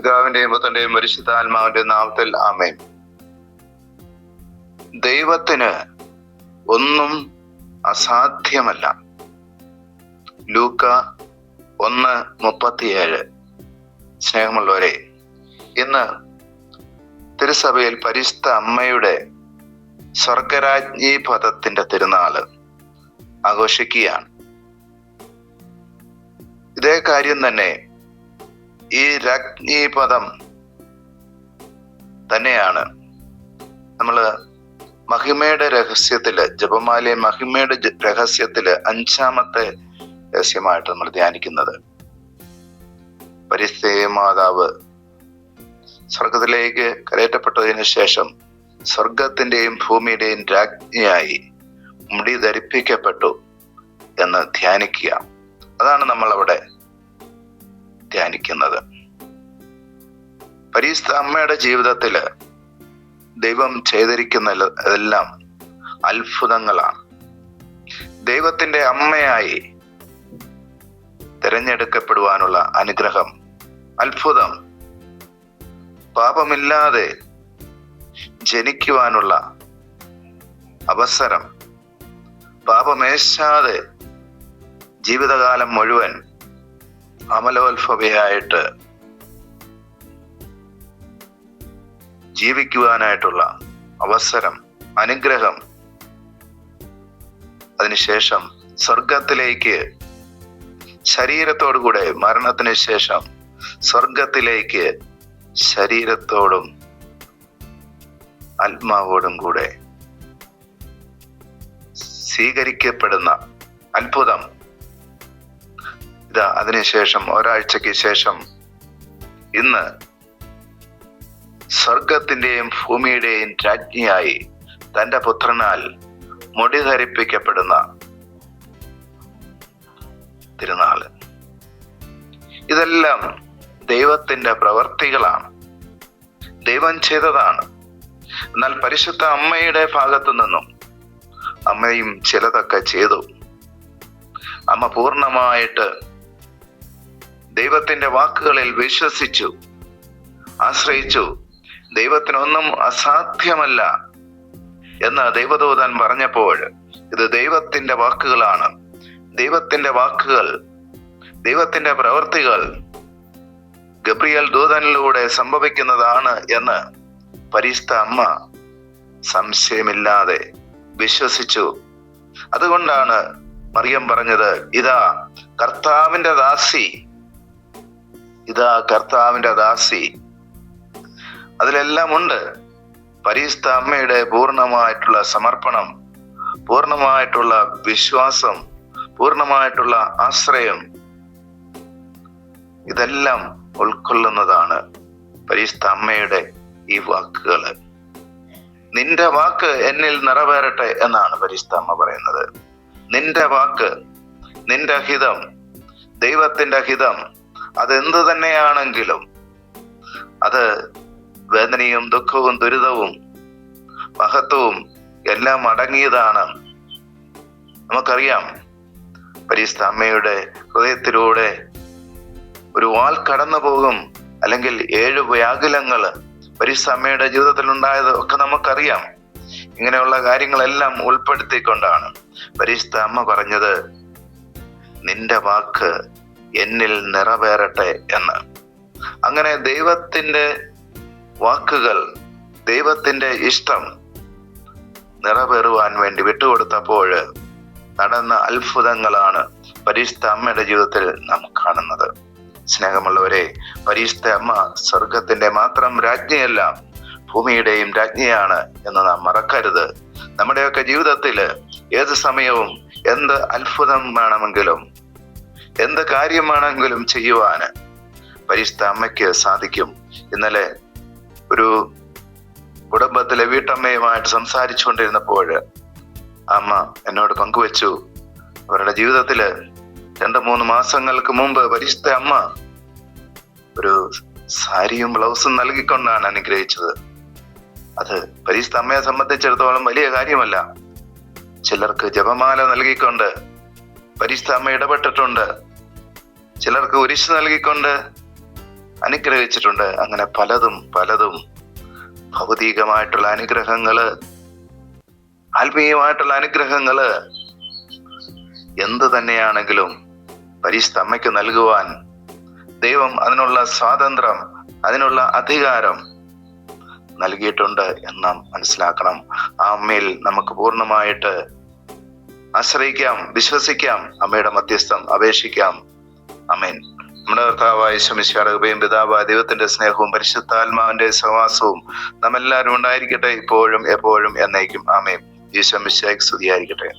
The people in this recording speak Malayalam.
പിതാവിന്റെയും പുത്രന്റെയും പരിശുദ്ധാത്മാവിന്റെ നാമത്തിൽ ആമേൻ. ദൈവത്തിന് ഒന്നും അസാധ്യമല്ല. ലൂക്ക 1:37. സ്നേഹമുള്ളവരെ, ഇന്ന് തിരുസഭയിൽ പരിശുദ്ധ അമ്മയുടെ സ്വർഗരാജ്ഞി പദത്തിന്റെ തിരുനാള് ആഘോഷിക്കുകയാണ്. ഇതേ കാര്യം തന്നെ, ഈ രാജ്ഞി പദം തന്നെയാണ് നമ്മള് മഹിമയുടെ രഹസ്യത്തില്, ജപമാലയ മഹിമയുടെ രഹസ്യത്തില് 5-ാമത്തെ രഹസ്യമായിട്ട് നമ്മൾ ധ്യാനിക്കുന്നത്. പരിശുദ്ധ മാതാവ് സ്വർഗത്തിലേക്ക് കയറ്റപ്പെട്ടതിന് ശേഷം സ്വർഗത്തിന്റെയും ഭൂമിയുടെയും രാജ്ഞിയായി മുടി ധരിപ്പിക്കപ്പെട്ടു എന്ന് ധ്യാനിക്കുക. അതാണ് നമ്മൾ അവിടെ ധ്യാനിക്കുന്നത്. പരിശുദ്ധ അമ്മയുടെ ജീവിതത്തില് ദൈവം ചെയ്തിരിക്കുന്നതെല്ലാം അത്ഭുതങ്ങളാണ്. ദൈവത്തിന്റെ അമ്മയായി തിരഞ്ഞെടുക്കപ്പെടുവാനുള്ള അനുഗ്രഹം, അത്ഭുതം, പാപമില്ലാതെ ജനിക്കുവാനുള്ള അവസരം, പാപമേശാതെ ജീവിതകാലം മുഴുവൻ അമലോത്ഭവയായിട്ട് ജീവിക്കുവാനായിട്ടുള്ള അവസരം, അനുഗ്രഹം. അതിനുശേഷം സ്വർഗത്തിലേക്ക് ശരീരത്തോടുകൂടെ, മരണത്തിന് ശേഷം സ്വർഗത്തിലേക്ക് ശരീരത്തോടും ആത്മാവോടും കൂടെ സ്വീകരിക്കപ്പെടുന്ന അത്ഭുതം. ഇതാ, അതിനുശേഷം ഒരാഴ്ചയ്ക്ക് ശേഷം ഇന്ന് സ്വർഗത്തിന്റെയും ഭൂമിയുടെയും രാജ്ഞിയായി തന്റെ പുത്രനാൽ മുടി ധരിപ്പിക്കപ്പെടുന്ന തിരുനാള്. ഇതെല്ലാം ദൈവത്തിന്റെ പ്രവർത്തികളാണ്, ദൈവം ചെയ്തതാണ്. എന്നാൽ പരിശുദ്ധ അമ്മയുടെ ഭാഗത്തു നിന്നും അമ്മയും ചിലതൊക്കെ ചെയ്തു. അമ്മ പൂർണ്ണമായിട്ട് ദൈവത്തിന്റെ വാക്കുകളിൽ വിശ്വസിച്ചു, ആശ്രയിച്ചു. ദൈവത്തിനൊന്നും അസാധ്യമല്ല എന്ന് ദൈവദൂതൻ പറഞ്ഞപ്പോൾ, ഇത് ദൈവത്തിന്റെ വാക്കുകളാണ്, ദൈവത്തിന്റെ വാക്കുകൾ, ദൈവത്തിന്റെ പ്രവൃത്തികൾ ഗബ്രിയേൽ ദൂതനിലൂടെ സംഭവിക്കുന്നതാണ് എന്ന് പരിശുദ്ധ അമ്മ സംശയമില്ലാതെ വിശ്വസിച്ചു. അതുകൊണ്ടാണ് മറിയം പറഞ്ഞത്, ഇതാ കർത്താവിന്റെ ദാസി, ഇതാ കർത്താവിന്റെ ദാസി. അതിലെല്ലാം ഉണ്ട് പരിശുദ്ധ അമ്മയുടെ പൂർണ്ണമായിട്ടുള്ള സമർപ്പണം, പൂർണ്ണമായിട്ടുള്ള വിശ്വാസം, പൂർണ്ണമായിട്ടുള്ള ആശ്രയം. ഇതെല്ലാം ഉൾക്കൊള്ളുന്നതാണ് പരിശുദ്ധ അമ്മയുടെ ഈ വാക്കുകള്. നിന്റെ വാക്ക് എന്നിൽ നിറവേറട്ടെ എന്നാണ് പരിശുദ്ധ അമ്മ പറയുന്നത്. നിന്റെ വാക്ക്, നിന്റെ ഹിതം, ദൈവത്തിന്റെ ഹിതം, അതെന്ത് തന്നെയാണെങ്കിലും അത് വേദനയും ദുഃഖവും ദുരിതവും മഹത്വവും എല്ലാം അടങ്ങിയതാണ്. നമുക്കറിയാം, പരിശുദ്ധ അമ്മയുടെ ഹൃദയത്തിലൂടെ ഒരു വാൾ കടന്നു പോകും, അല്ലെങ്കിൽ 7 വ്യാകുലങ്ങള് പരിശുദ്ധ അമ്മയുടെ ജീവിതത്തിൽ ഉണ്ടായത് ഒക്കെ നമുക്കറിയാം. ഇങ്ങനെയുള്ള കാര്യങ്ങളെല്ലാം ഉൾപ്പെടുത്തിക്കൊണ്ടാണ് പരിശുദ്ധ അമ്മ പറഞ്ഞത്, നിന്റെ വാക്ക് എന്നിൽ നിറവേറട്ടെ എന്ന്. അങ്ങനെ ദൈവത്തിന്റെ വാക്കുകൾ, ദൈവത്തിന്റെ ഇഷ്ടം നിറവേറുവാൻ വേണ്ടി വിട്ടുകൊടുത്തപ്പോൾ നടന്ന അത്ഭുതങ്ങളാണ് പരിശുദ്ധ അമ്മയുടെ ജീവിതത്തിൽ നാം കാണുന്നത്. സ്നേഹമുള്ളവരെ, പരിശുദ്ധ അമ്മ സ്വർഗത്തിന്റെ മാത്രം രാജ്ഞിയല്ല, ഭൂമിയുടെയും രാജ്ഞിയാണ് എന്ന് നാം മറക്കരുത്. നമ്മുടെയൊക്കെ ജീവിതത്തില് ഏത് സമയവും എന്ത് അത്ഭുതം വേണമെങ്കിലും, എന്ത് കാര്യം വേണമെങ്കിലും ചെയ്യുവാന് പരിശുദ്ധ അമ്മയ്ക്ക് സാധിക്കും. ഇന്നലെ ഒരു കുടുംബത്തിലെ വീട്ടമ്മയുമായിട്ട് സംസാരിച്ചുകൊണ്ടിരുന്നപ്പോൾ അമ്മ എന്നോട് പങ്കുവച്ചു, അവരുടെ ജീവിതത്തില് 2-3 മാസങ്ങൾക്ക് മുമ്പ് പരിശുദ്ധ അമ്മ ഒരു സാരിയും ബ്ലൗസും നൽകിക്കൊണ്ടാണ് അനുഗ്രഹിച്ചത്. അത് പരിശുദ്ധ അമ്മയെ സംബന്ധിച്ചിടത്തോളം വലിയ കാര്യമല്ല. ചിലർക്ക് ജപമാല നൽകിക്കൊണ്ട് പരിശുദ്ധ അമ്മ ഇടപെട്ടിട്ടുണ്ട്. ചിലർക്ക് കുരിശ് നൽകിക്കൊണ്ട് അനുഗ്രഹിച്ചിട്ടുണ്ട്. അങ്ങനെ പലതും ഭൗതികമായിട്ടുള്ള അനുഗ്രഹങ്ങള്, ആത്മീയമായിട്ടുള്ള അനുഗ്രഹങ്ങള് എന്ത് തന്നെയാണെങ്കിലും പരിശുദ്ധ അമ്മയ്ക്ക് നൽകുവാൻ ദൈവം അതിനുള്ള സ്വാതന്ത്ര്യം, അതിനുള്ള അധികാരം നൽകിയിട്ടുണ്ട് എന്ന് നാം മനസ്സിലാക്കണം. ആ അമ്മയിൽ നമുക്ക് പൂർണ്ണമായിട്ട് ആശ്രയിക്കാം, വിശ്വസിക്കാം, അമ്മയുടെ മധ്യസ്ഥം അപേക്ഷിക്കാം. ആമേൻ. നമ്മുടെ കർത്താവായ യേശു മിശിഹായുടെ കൃപയും പിതാവായ ദൈവത്തിന്റെ സ്നേഹവും പരിശുദ്ധാത്മാവിന്റെ സഹവാസവും നമ്മെല്ലാവരും ഉണ്ടായിരിക്കട്ടെ, ഇപ്പോഴും എപ്പോഴും എന്നേക്കും. ആമേൻ. യേശു മിശിഹായ്ക്ക് സ്തുതിയായിരിക്കട്ടെ.